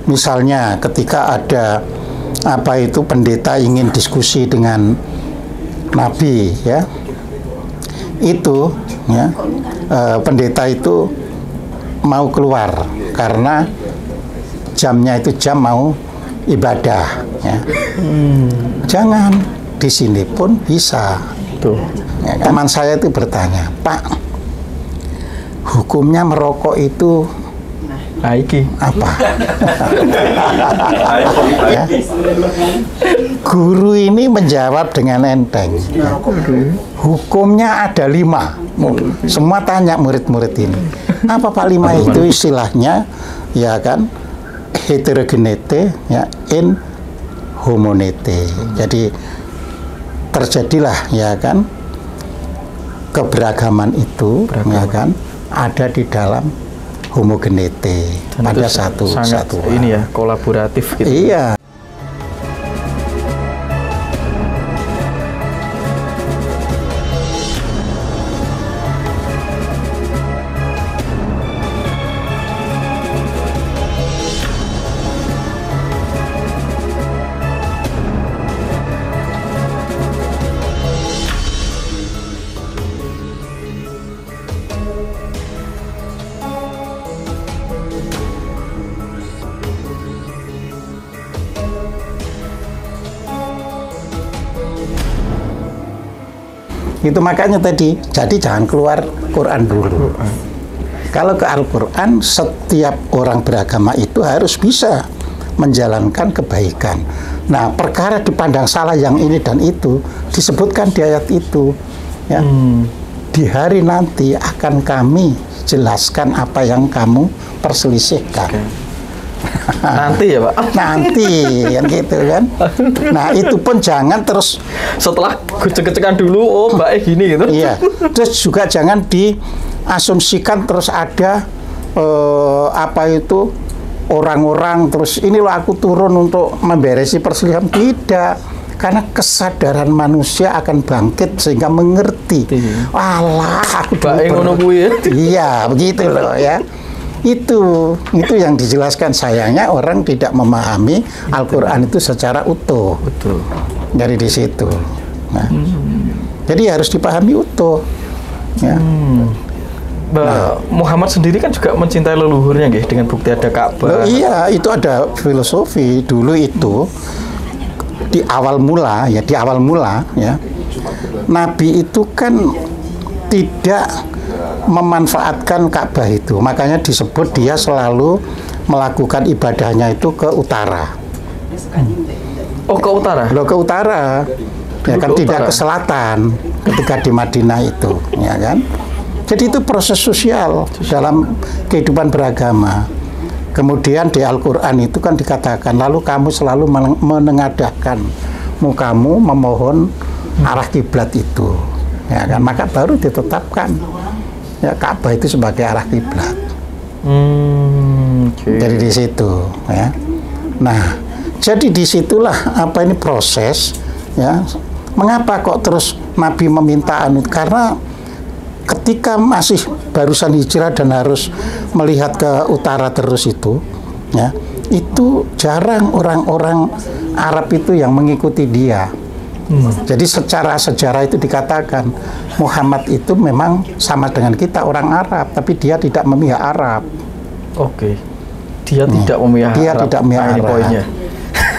Misalnya ketika ada apa itu pendeta ingin diskusi dengan nabi ya, itu ya, pendeta itu mau keluar karena jamnya itu jam mau ibadah ya. Jangan, di sini pun bisa. Ya, teman saya itu bertanya, Pak, hukumnya merokok itu apa? Ya. Guru ini menjawab dengan enteng. Hukumnya ada 5. Semua tanya murid-murid ini. Apa Pak 5 itu istilahnya? Ya kan? Heterogenete, ya, in homonete. Jadi terjadilah ya kan keberagaman itu, ya kan, ada di dalam homogenete pada satu ini ya kolaboratif gitu. Iya. Itu makanya tadi, jadi jangan keluar Quran dulu. Kalau ke Al-Quran, setiap orang beragama itu harus bisa menjalankan kebaikan. Nah, perkara dipandang salah yang ini dan itu, disebutkan di ayat itu. Ya. Di hari nanti akan kami jelaskan apa yang kamu perselisihkan. Nanti ya Pak? Nanti, kan gitu kan. Nah, itu pun jangan terus setelah cek-cekan dulu, oh Mbak gini gitu. Iya, terus juga jangan diasumsikan terus ada apa itu orang-orang terus ini loh aku turun untuk memberesi perselisihan. Tidak, karena kesadaran manusia akan bangkit sehingga mengerti. Walah, aku iya, begitu loh ya. Itu yang dijelaskan. Sayangnya orang tidak memahami Al-Quran itu secara utuh. Betul. Dari di situ. Nah, jadi harus dipahami utuh. Ya. Nah, Muhammad sendiri kan juga mencintai leluhurnya, gitu, dengan bukti ada Ka'bah. Iya, itu ada filosofi dulu itu di awal mula ya. Nabi itu kan tidak memanfaatkan Ka'bah itu, makanya disebut dia selalu melakukan ibadahnya itu ke utara. Oh, ke utara? Loh, ke utara. Ya kan, tidak ke selatan ketika di Madinah itu, ya kan. Jadi itu proses sosial dalam kehidupan beragama. Kemudian di Al-Quran itu kan dikatakan, lalu kamu selalu menengadahkan mukamu memohon arah kiblat itu, ya kan. Maka baru ditetapkan ya Ka'bah itu sebagai arah kiblat. Jadi di situ ya. Nah, jadi disitulah apa ini proses ya. Mengapa kok terus Nabi meminta karena ketika masih barusan hijrah dan harus melihat ke utara terus itu ya, itu jarang orang-orang Arab itu yang mengikuti dia. Jadi secara sejarah itu dikatakan Muhammad itu memang sama dengan kita orang Arab, tapi dia tidak memihak Arab. Oke. Dia tidak memihak Arab. Dia tidak memihak Arab. Poinnya.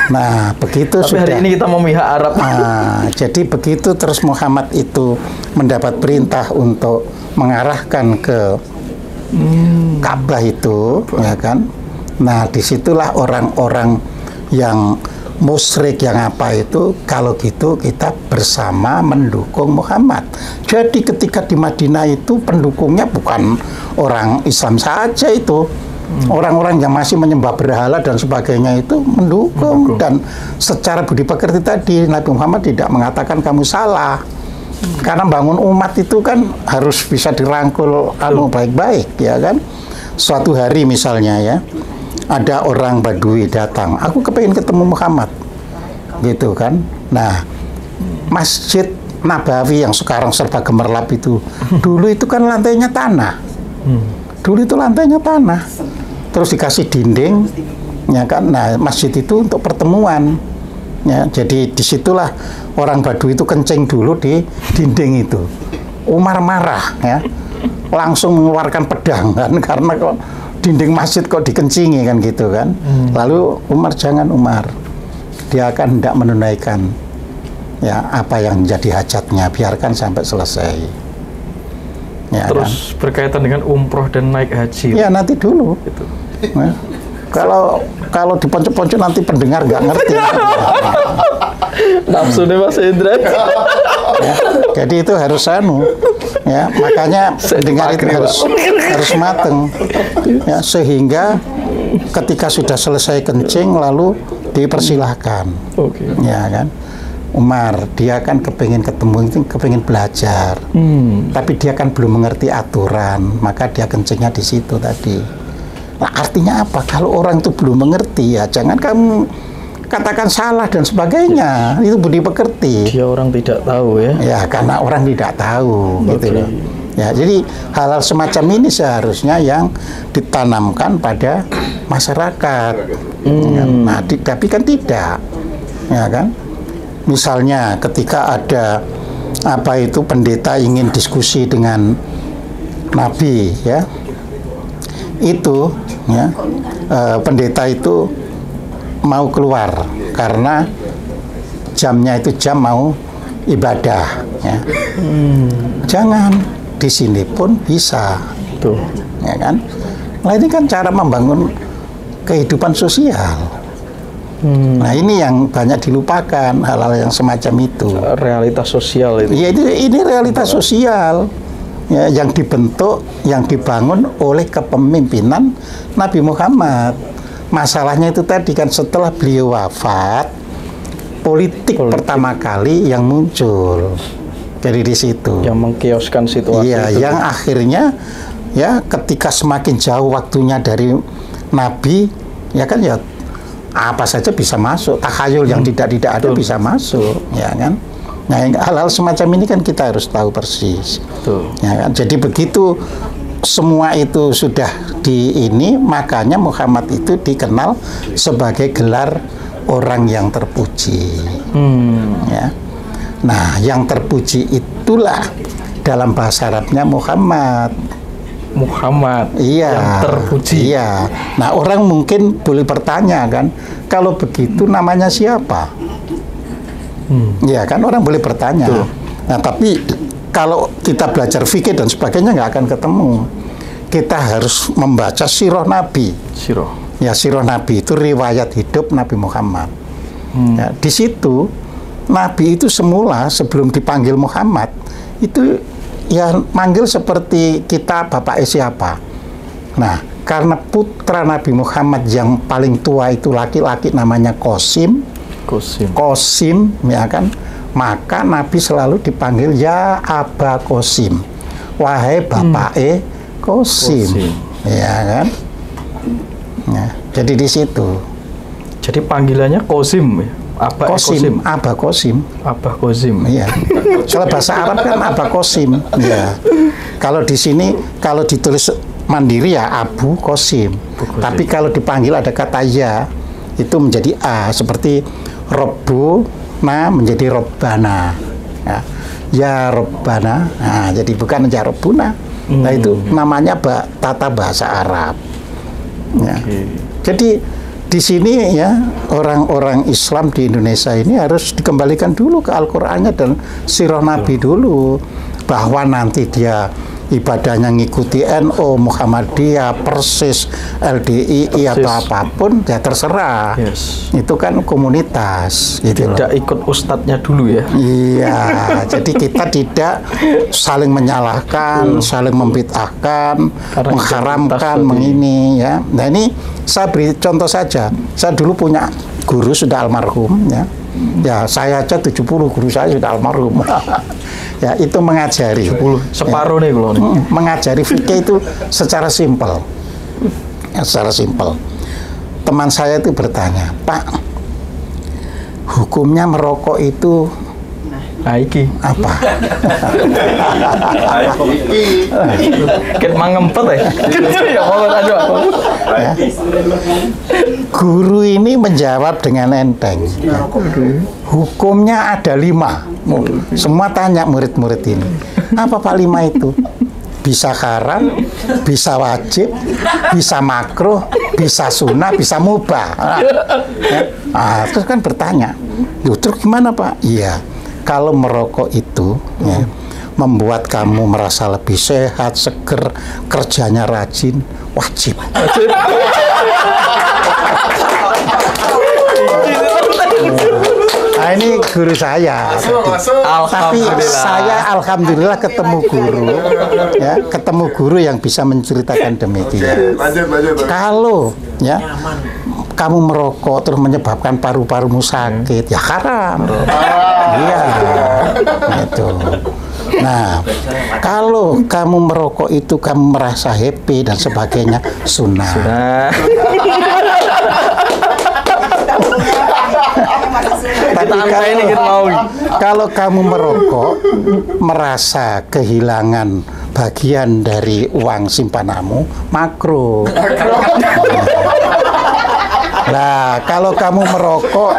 Nah, begitu tapi sudah. Hari ini kita memihak Arab. Nah, jadi begitu terus Muhammad itu mendapat perintah untuk mengarahkan ke Ka'bah itu, ya kan? Nah, disitulah orang-orang yang musyrik yang apa itu, kalau gitu kita bersama mendukung Muhammad. Jadi ketika di Madinah itu pendukungnya bukan orang Islam saja itu, orang-orang yang masih menyembah berhala dan sebagainya itu mendukung. Dan secara budi pekerti tadi Nabi Muhammad tidak mengatakan kamu salah, karena bangun umat itu kan harus bisa dirangkul baik-baik, ya kan. Suatu hari misalnya ya, ada orang Badui datang, aku kepingin ketemu Muhammad, gitu kan. Nah, Masjid Nabawi yang sekarang serba gemerlap itu, dulu itu kan lantainya tanah. Dulu itu lantainya tanah, terus dikasih dinding, Ya kan, nah masjid itu untuk pertemuan. Ya, jadi disitulah orang Baduy itu kencing dulu di dinding itu. Umar marah, ya, langsung mengeluarkan pedang kan, karena kok dinding masjid kok dikencingi kan gitu kan. Lalu Umar, jangan Umar, dia akan hendak menunaikan ya apa yang menjadi hajatnya, biarkan sampai selesai. Ya, terus kan? Berkaitan dengan umroh dan naik haji. Ya nanti dulu. Gitu. Ya. Kalau diponcok-poncok nanti pendengar nggak ngerti. Nafsu deh Mas Hendra. Ya, jadi itu harus ya, makanya pendengar itu harus mateng, ya, sehingga ketika sudah selesai kencing lalu dipersilahkan. Ya kan, Umar dia kan kepingin ketemu, kepingin belajar, tapi dia kan belum mengerti aturan, maka dia kencingnya di situ tadi. Nah, artinya apa? Kalau orang itu belum mengerti, ya jangan kamu katakan salah dan sebagainya. Itu budi pekerti. Dia orang tidak tahu ya. Ya, karena orang tidak tahu, gitu loh. Ya, jadi hal-hal semacam ini seharusnya yang ditanamkan pada masyarakat. Nah, tapi kan tidak, ya kan? Misalnya ketika ada apa itu pendeta ingin diskusi dengan Nabi, ya. Itu ya pendeta itu mau keluar karena jamnya itu jam mau ibadah ya. Jangan, di sini pun bisa tuh ya kan. Nah ini kan cara membangun kehidupan sosial. Nah ini yang banyak dilupakan, hal-hal yang semacam itu. Realitas sosial itu. Ya ini realitas sosial. Ya, yang dibentuk, yang dibangun oleh kepemimpinan Nabi Muhammad. Masalahnya itu tadi kan setelah beliau wafat, politik pertama kali yang muncul. Jadi di situ. Yang mengkioskan situasi. Iya, itu. Yang akhirnya ya ketika semakin jauh waktunya dari Nabi, ya kan ya apa saja bisa masuk. Takhayul yang tidak ada bisa masuk, ya kan. Nah, hal-hal semacam ini kan kita harus tahu persis. Ya kan? Jadi begitu semua itu sudah di ini, makanya Muhammad itu dikenal sebagai gelar orang yang terpuji. Ya. Nah, yang terpuji itulah dalam bahasa Arabnya Muhammad. Iya. Yang terpuji. Iya. Nah, orang mungkin boleh bertanya kan, kalau begitu namanya siapa? Ya kan orang boleh bertanya. Nah tapi kalau kita belajar fikih dan sebagainya nggak akan ketemu. Kita harus membaca sirah Nabi. Ya sirah Nabi itu riwayat hidup Nabi Muhammad. Ya, di situ Nabi itu semula sebelum dipanggil Muhammad itu ya manggil seperti kita bapak siapa. Nah karena putra Nabi Muhammad yang paling tua itu laki-laki namanya Qasim, ya kan, maka Nabi selalu dipanggil ya Aba Qasim, wahai bapak Qasim, ya kan. Ya, jadi di situ. Jadi panggilannya Qasim, Aba Qasim. Aba Qasim. Aba Qasim. Iya. Kalau bahasa Arab kan Aba Qasim. Ya. Kalau di sini kalau ditulis mandiri ya Abu Qasim. Tapi kalau dipanggil ada kata ya, itu menjadi A, seperti Robbuna menjadi Robbana. Ya Robbana. Nah, jadi bukan ya Robbuna. Nah, itu namanya tata bahasa Arab. Ya. Jadi di sini ya orang-orang Islam di Indonesia ini harus dikembalikan dulu ke Al-Qur'annya dan sirah Nabi dulu, bahwa nanti dia ibadahnya ngikuti NU, Muhammadiyah, Persis, LDII atau apapun ya terserah. Itu kan komunitas gitu. Tidak ikut ustadznya dulu ya. Iya, jadi kita tidak saling menyalahkan, saling membid'ahkan, mengharamkan, mengini ya. Nah ini saya beri contoh saja. Saya dulu punya guru sudah almarhum ya. Ya saya aja 70, guru saya sudah almarhum. Ya itu mengajari 70, separuh nih kalau mengajari fikih itu secara simpel ya, secara simpel. Teman saya itu bertanya, Pak, hukumnya merokok itu Iki. Apa? Ket mangempet ya. Ya mau aja. Ya. Guru ini menjawab dengan enteng. Ya. Hukumnya ada 5. Semua tanya murid-murid ini. Apa Pak 5 itu? Bisa haram, bisa wajib, bisa makruh, bisa sunnah, bisa mubah. Terus kan bertanya, terus gimana Pak? Iya, kalau merokok itu ya, membuat kamu merasa lebih sehat, seger, kerjanya rajin, wajib. Nah, ini guru saya. Tapi saya alhamdulillah ketemu guru, ya, ketemu guru yang bisa menceritakan demikian. Kalau ya kamu merokok terus menyebabkan paru-parumu sakit, ya haram. Iya, gitu. Nah, kalau kamu merokok itu kamu merasa happy dan sebagainya, sunnah. Tapi kalau kamu merokok merasa kehilangan bagian dari uang simpananmu, makruh. Nah, kalau kamu merokok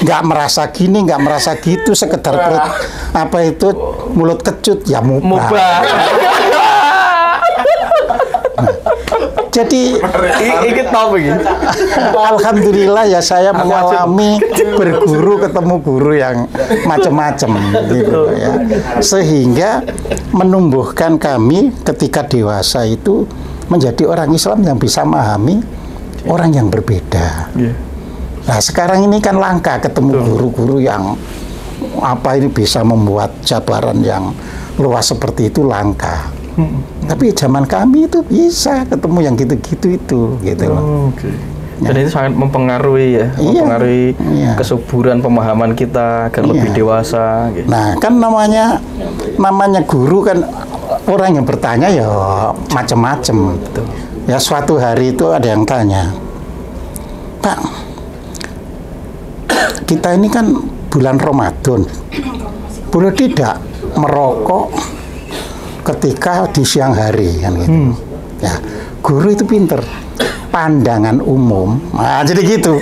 nggak merasa gini, nggak merasa gitu, sekedar perut apa itu mulut kecut, ya mubah. Jadi alhamdulillah ya saya mengalami berguru ketemu guru yang macam-macam gitu ya. Sehingga menumbuhkan kami ketika dewasa itu menjadi orang Islam yang bisa memahami orang yang berbeda. Nah, sekarang ini kan langka ketemu guru-guru yang apa ini bisa membuat jabaran yang luas seperti itu, langka. Tapi zaman kami itu bisa ketemu yang gitu-gitu itu, gitu loh. Dan itu sangat mempengaruhi ya, mempengaruhi kesuburan pemahaman kita agar lebih dewasa. Gitu. Nah, kan namanya guru kan orang yang bertanya ya macam-macam. Ya suatu hari itu ada yang tanya, Pak, kita ini kan bulan Ramadan, boleh tidak merokok ketika di siang hari kan gitu. Ya, guru itu pinter. Pandangan umum, nah jadi gitu.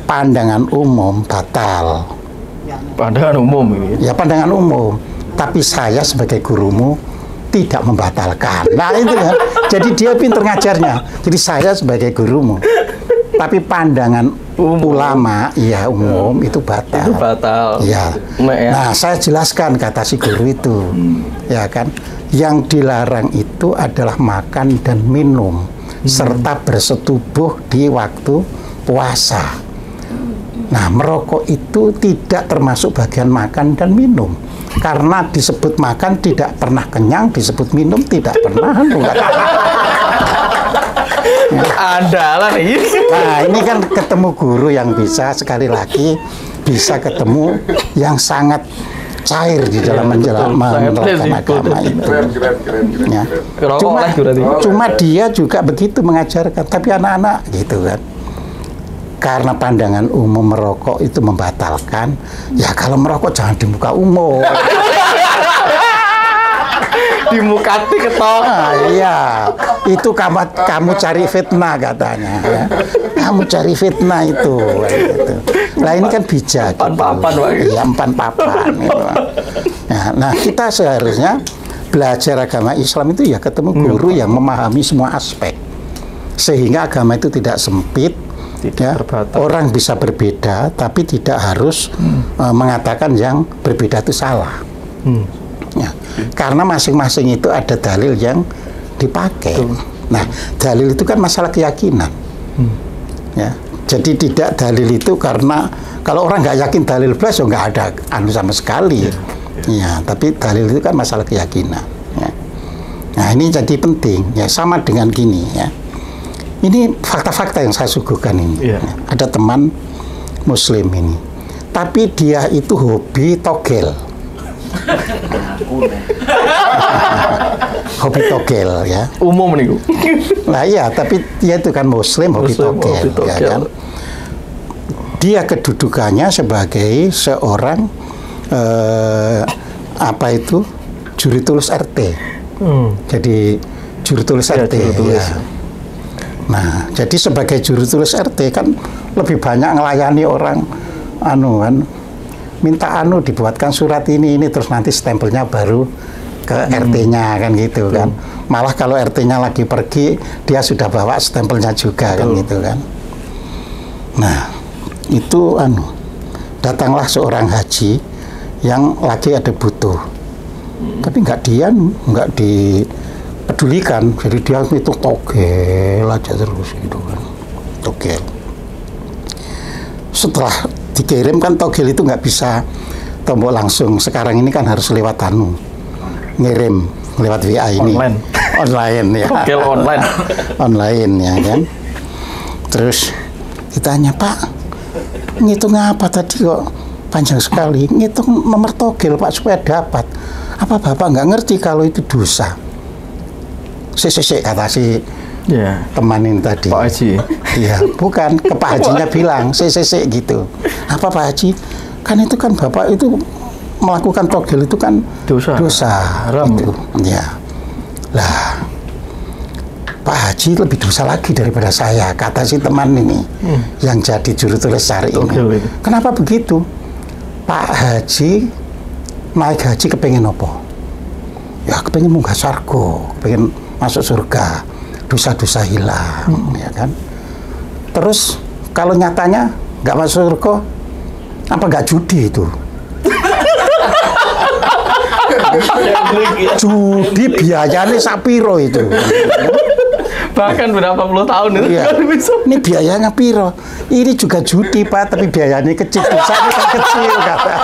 Pandangan umum batal. Pandangan umum ini. Ya pandangan umum. Tapi saya sebagai gurumu tidak membatalkan. Nah itu kan. Jadi dia pinter ngajarnya. Jadi saya sebagai gurumu. Tapi pandangan ulama, ya umum itu batal. Itu batal. Ya. Nah, saya jelaskan kata si guru itu, ya kan. Yang dilarang itu adalah makan dan minum serta bersetubuh di waktu puasa. Nah, merokok itu tidak termasuk bagian makan dan minum. Karena disebut makan tidak pernah kenyang, disebut minum tidak pernah. Andalan ini. Nah, ini kan ketemu guru yang bisa sekali lagi bisa ketemu yang sangat cair di dalam menerapkan agama itu. Ya. Cuma dia juga begitu mengajarkan, tapi anak-anak gitu kan. Karena pandangan umum merokok itu membatalkan, ya kalau merokok jangan di muka umum. Di muka TikTok. Iya, itu kamu cari fitnah katanya. Ya. Kamu cari fitnah itu. Gitu. Nah ini kan bijak. Empan-papan, gitu. Iya, empan-papan. Gitu. Nah, kita seharusnya belajar agama Islam itu ya ketemu guru yang memahami semua aspek, sehingga agama itu tidak sempit. Ya, orang bisa berbeda, tapi tidak harus mengatakan yang berbeda itu salah. Ya, karena masing-masing itu ada dalil yang dipakai. Nah, dalil itu kan masalah keyakinan. Ya, jadi tidak dalil itu karena kalau orang nggak yakin dalil plus, ya nggak ada anu sama sekali. Ya, tapi dalil itu kan masalah keyakinan. Ya. Nah, ini jadi penting. Ya, sama dengan gini. Ya, ini fakta-fakta yang saya suguhkan ini. Ya, ada teman Muslim ini, tapi dia itu hobi togel. Hobi togel ya. Umum nih. Nah iya, tapi dia itu kan Muslim hobi togel. Ya kan? Dia kedudukannya sebagai seorang apa itu juri tulis RT. Jadi juri tulis RT. Juri tulis. Ya. Nah, jadi sebagai juri tulis RT kan lebih banyak ngelayani orang kan minta dibuatkan surat ini terus nanti stempelnya baru ke RT-nya kan gitu kan. Malah kalau RT-nya lagi pergi dia sudah bawa stempelnya juga kan gitu kan. Nah, itu datanglah seorang haji yang lagi ada butuh. Tapi nggak dipedulikan. Jadi dia itu togel aja terus gitu kan. Togel. Setelah dikirim kan togel itu nggak bisa tombol langsung. Sekarang ini kan harus lewat ngirim lewat WA ini. Online ya. Togel online. Online ya kan. Terus ditanya, Pak, ngitung apa tadi kok panjang sekali? Ngitung nomor togel Pak supaya dapat. Apa Bapak nggak ngerti kalau itu dosa? Kata si teman ini tadi. Pak Haji. Iya, bukan ke Pak Hajinya bilang, gitu. Apa Pak Haji? Kan itu kan Bapak itu melakukan togel itu kan dosa. Haram. Gitu. Ya. Lah, Pak Haji lebih dosa lagi daripada saya, kata si teman ini yang jadi juru tulis syari ini. Kenapa begitu? Pak Haji naik haji kepengen apa? Ya kepengen munggah surga, kepengen masuk surga, dosa-dosa hilang, ya kan? Terus kalau nyatanya nggak masuk surga, apa nggak judi itu? Judi biayanya sapiro itu. Bahkan berapa puluh tahun itu iya. Ini biayanya piro? Ini juga judi Pak, tapi biayanya kecil, dosanya kan kecil kata.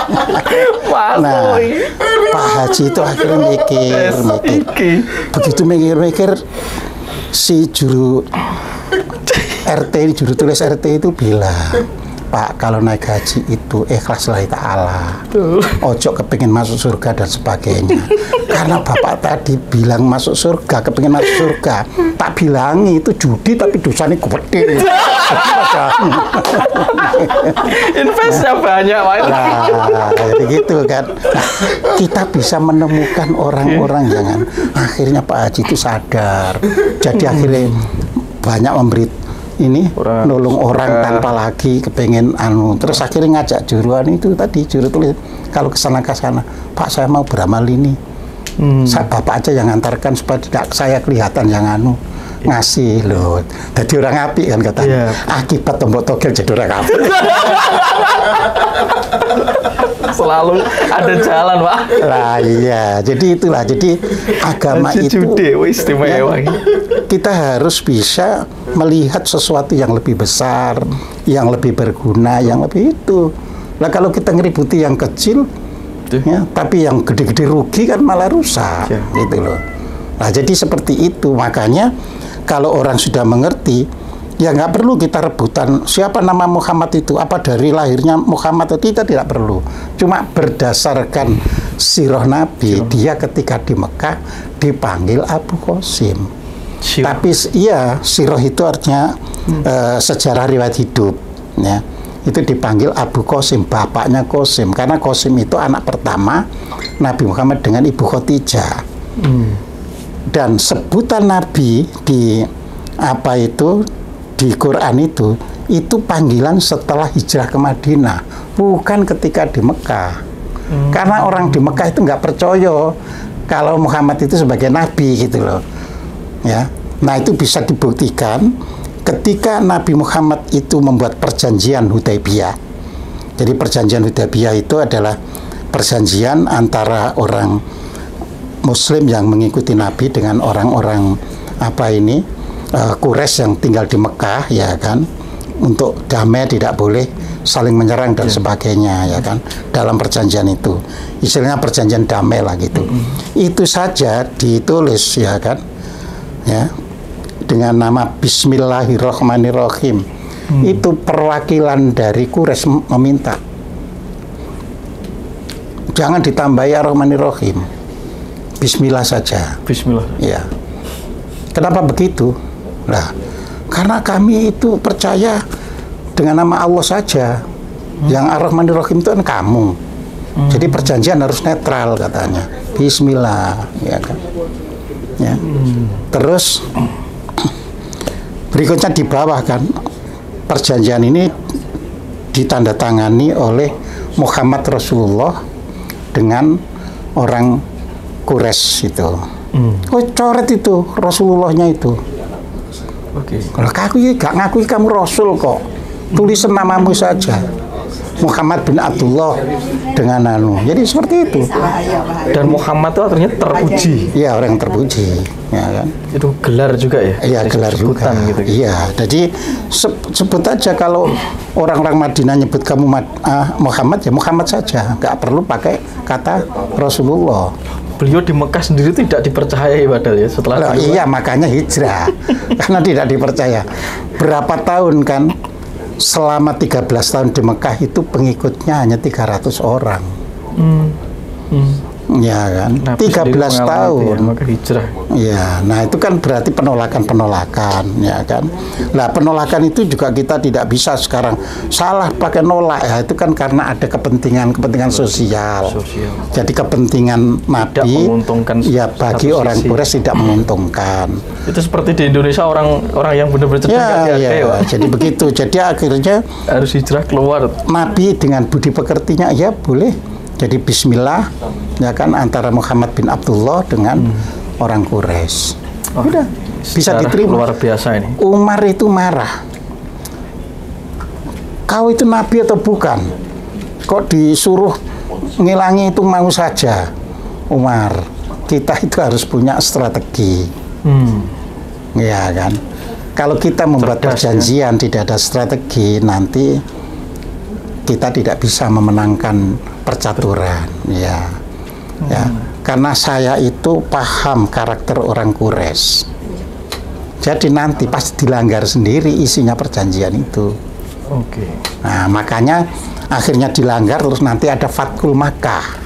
Nah, Pak Haji itu akhirnya mikir. Begitu mikir, si juru RT, juru tulis RT itu bilang, Pak, kalau naik haji itu ikhlas lillahi ta'ala. Ojo kepingin masuk surga dan sebagainya. Karena Bapak tadi bilang masuk surga, kepingin masuk surga. Tak bilangi itu judi tapi dosanya gede. Investnya banyak, Pak. Nah, jadi gitu kan. Nah, kita bisa menemukan orang-orang yang akhirnya Pak Haji itu sadar. Jadi akhirnya banyak memberi nolong orang tanpa lagi kepengen terus akhirnya ngajak juruan itu tadi, juru tulis kalau kesana Pak saya mau beramal ini, saya Bapak aja yang antarkan supaya tidak saya kelihatan yang ngasih loh, jadi orang apik kan katanya. Akibat tombol togel jadi orang apik. Selalu ada jalan, Pak. Lah iya, jadi itulah, jadi agama itu istimewa. Kita harus bisa melihat sesuatu yang lebih besar, yang lebih berguna, yang lebih itu. Nah kalau kita ngeributi yang kecil, ya, tapi yang gede-gede rugi kan malah rusak, gitu loh. Nah jadi seperti itu, makanya kalau orang sudah mengerti, ya nggak perlu kita rebutan siapa nama Muhammad itu, apa dari lahirnya Muhammad itu, kita tidak perlu. Cuma berdasarkan sirah Nabi, dia ketika di Mekah dipanggil Abu Qasim. Tapi iya, sirah itu artinya sejarah riwayat hidup, ya. Itu dipanggil Abu Qasim, bapaknya Qasim, karena Qasim itu anak pertama Nabi Muhammad dengan Ibu Khadijah. Dan sebutan Nabi di di Quran itu panggilan setelah hijrah ke Madinah, bukan ketika di Mekah. Karena orang di Mekah itu nggak percaya kalau Muhammad itu sebagai Nabi gitu loh. Ya, nah itu bisa dibuktikan ketika Nabi Muhammad itu membuat perjanjian Hudaybiyah. Jadi perjanjian Hudaybiyah itu adalah perjanjian antara orang Muslim yang mengikuti Nabi dengan orang-orang Quraisy yang tinggal di Mekah, ya kan, untuk damai, tidak boleh saling menyerang dan sebagainya, ya kan, dalam perjanjian itu istilahnya perjanjian damai lah gitu. Itu saja ditulis, ya kan, ya, dengan nama Bismillahirrahmanirrahim. Itu perwakilan dari Quraisy meminta jangan ditambahi Ar-Rahmanir-Rahim, Bismillah saja. Bismillah. Ya. Kenapa begitu? Nah, karena kami itu percaya dengan nama Allah saja. Yang Ar-Rahmanir-Rahim itu kan kamu. Jadi perjanjian harus netral katanya. Bismillah, ya kan. Ya. Terus berikutnya di bawah kan, perjanjian ini ditandatangani oleh Muhammad Rasulullah dengan orang Quraisy itu. Oh, coret itu Rasulullahnya itu. Oke. Kalau aku gak ngakui kamu Rasul kok, tulisan namamu saja. Muhammad bin Abdullah dengan anu. Jadi seperti itu. Dan Muhammad itu artinya terpuji. Iya, orang terpuji, ya kan. Itu gelar juga ya? Iya, gelar juga. Gitu. Iya, jadi sebut aja kalau orang-orang Madinah nyebut kamu Muhammad, ya Muhammad saja, nggak perlu pakai kata Rasulullah. Beliau di Mekah sendiri tidak dipercayai padahal ya setelah iya, makanya hijrah karena tidak dipercaya. Berapa tahun kan? Selama 13 tahun di Mekah itu pengikutnya hanya 300 orang. Ya kan, nah, 13 tahun. Ya, maka hijrah. Ya, nah itu kan berarti penolakan, ya kan. Nah, penolakan itu juga kita tidak bisa sekarang salah pakai nolak ya, itu kan karena ada kepentingan sosial. Jadi kepentingan Nabi ya bagi orang Quraisy tidak menguntungkan. Itu seperti di Indonesia orang yang benar-benar cerdas ya. Jadi begitu. Jadi akhirnya harus hijrah keluar. Nabi dengan budi pekertinya ya boleh. Jadi bismillah ya kan antara Muhammad bin Abdullah dengan orang Quraisy. Udah bisa diterima. Luar biasa ini. Umar itu marah. Kau itu nabi atau bukan? Kok disuruh ngilangi itu mau saja? Umar, kita itu harus punya strategi. Ya kan. Kalau kita membuat perjanjian tidak ada strategi, nanti kita tidak bisa memenangkan percaturan, ya. Karena saya itu paham karakter orang Quraisy. Jadi nanti pasti dilanggar sendiri isinya perjanjian itu. Oke. Nah, makanya akhirnya dilanggar, terus nanti ada Fathul Makkah.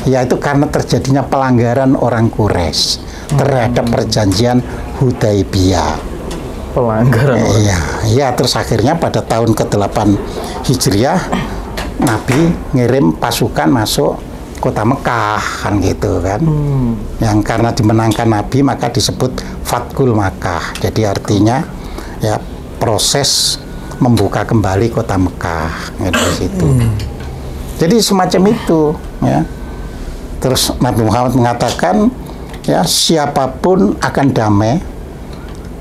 Yaitu karena terjadinya pelanggaran orang Quraisy terhadap perjanjian Hudaibiyah. Pelanggaran. Iya, terus akhirnya pada tahun ke-8 Hijriah Nabi ngirim pasukan masuk kota Mekah kan gitu kan. Yang karena dimenangkan Nabi maka disebut Fathul Makkah. Jadi artinya ya proses membuka kembali kota Mekah gitu situ. Jadi semacam itu ya. Terus Nabi Muhammad mengatakan ya siapapun akan damai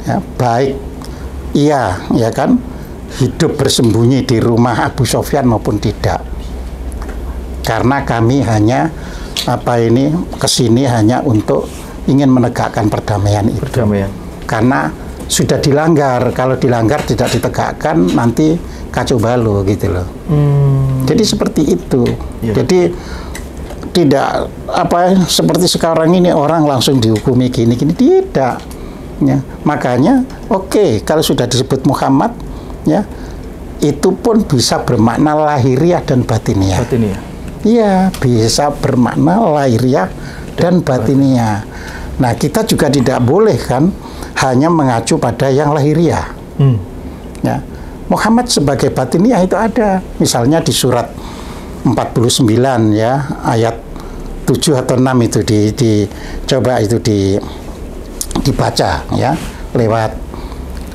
ya, baik iya ya kan hidup bersembunyi di rumah Abu Sofyan maupun tidak, karena kami hanya kesini hanya untuk ingin menegakkan perdamaian itu. Karena sudah dilanggar, kalau dilanggar tidak ditegakkan nanti kacau balau gitu loh. Jadi seperti itu. Jadi tidak seperti sekarang ini orang langsung dihukumi gini tidak. Ya, makanya kalau sudah disebut Muhammad ya itu pun bisa bermakna lahiriah dan batiniah. Iya, bisa bermakna lahiriah dan batiniah. Nah, kita juga tidak boleh kan hanya mengacu pada yang lahiriah. Ya, Muhammad sebagai batiniah itu ada, misalnya di surat 49 ya ayat 7 atau 6 itu coba itu dibaca ya lewat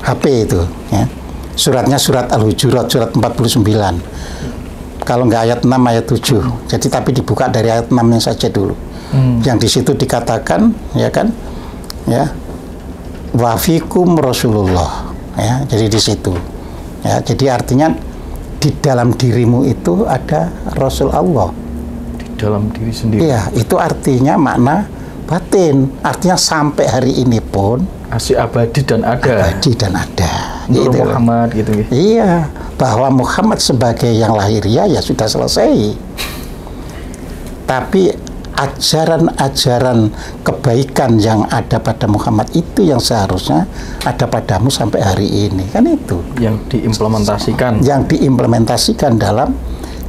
HP itu ya. Suratnya surat Al-Hujurat surat 49. Kalau nggak ayat 6 ayat 7. Jadi tapi dibuka dari ayat 6-nya saja dulu. Yang di situ dikatakan ya kan ya wa fikum Rasulullah ya. Jadi di situ. Ya, jadi artinya di dalam dirimu itu ada Rasul Allah. Di dalam diri sendiri. Iya, itu artinya makna batin. Artinya sampai hari ini pun masih abadi dan ada. Gitu Muhammad gitu. Iya, bahwa Muhammad sebagai yang lahiriah ya sudah selesai. Tapi ajaran-ajaran kebaikan yang ada pada Muhammad itu yang seharusnya ada padamu sampai hari ini, kan itu. Yang diimplementasikan dalam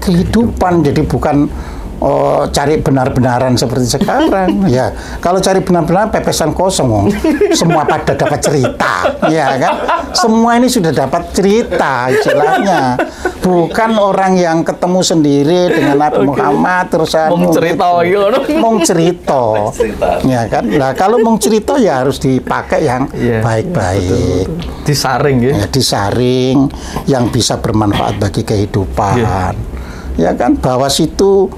kehidupan. Jadi bukan cari benar-benaran seperti sekarang. Ya, kalau cari benar-benar pepesan kosong, semua pada dapat cerita, ya kan? Semua ini sudah dapat cerita istilahnya. bukan orang yang ketemu sendiri dengan Nabi Muhammad terus Mung cerita gitu. Mung cerita. Ya kan? Nah, kalau mung cerita ya harus dipakai yang baik-baik. Disaring ya. Ya, disaring yang bisa bermanfaat bagi kehidupan. Ya kan? Bahwa situ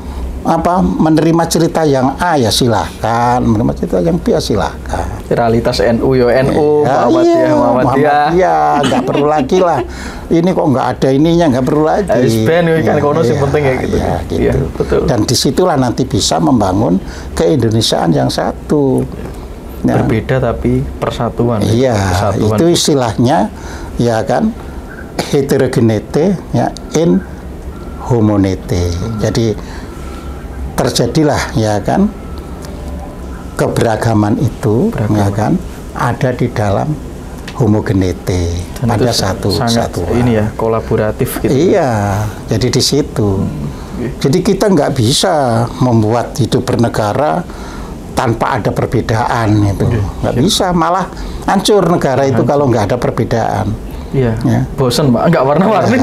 menerima cerita yang A ya silahkan, menerima cerita yang B ya silahkan. Realitas NU ya NU, Muhammadiyah, nggak perlu lagi lah. Ini kok nggak ada ininya, nggak perlu lagi. Kan kono sing penting kayak gitu. Gitu. Ya, betul. Dan disitulah nanti bisa membangun keindonesiaan yang satu. Nah, berbeda tapi persatuan. Iya, persatuan. itu istilahnya ya kan heterogenete ya in homonete. Jadi terjadilah ya kan keberagaman itu ya kan ada di dalam homogenete pada satu ini ya kolaboratif gitu. Iya, jadi di situ. Jadi kita nggak bisa membuat hidup bernegara tanpa ada perbedaan itu, nggak bisa, malah hancur negara itu kalau nggak ada perbedaan. Iya, ya. Bosen Pak, nggak warna-warni.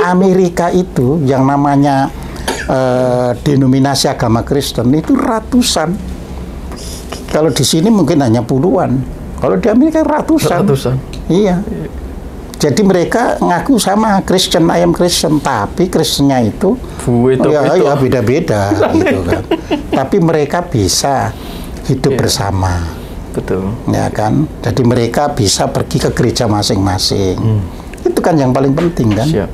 Amerika itu yang namanya denominasi agama Kristen itu ratusan. Kalau di sini mungkin hanya puluhan. Kalau di Amerika ratusan. Iya. Jadi mereka ngaku sama Kristen, I am Kristen, tapi Kristennya itu ya beda-beda gitu kan. Tapi mereka bisa hidup bersama. Betul. Ya kan? Jadi mereka bisa pergi ke gereja masing-masing. Itu kan yang paling penting kan? Siap.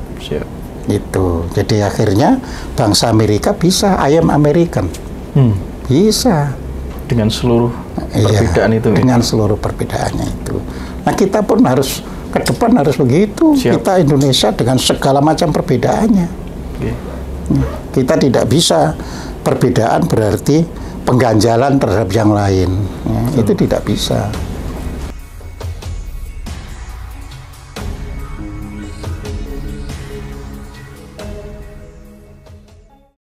Itu. Jadi akhirnya bangsa Amerika bisa I am American. Bisa. Dengan seluruh perbedaan itu. Dengan seluruh perbedaannya itu. Nah, kita pun harus ke depan harus begitu. Kita Indonesia dengan segala macam perbedaannya. Kita tidak bisa perbedaan berarti pengganjalan terhadap yang lain. Itu tidak bisa.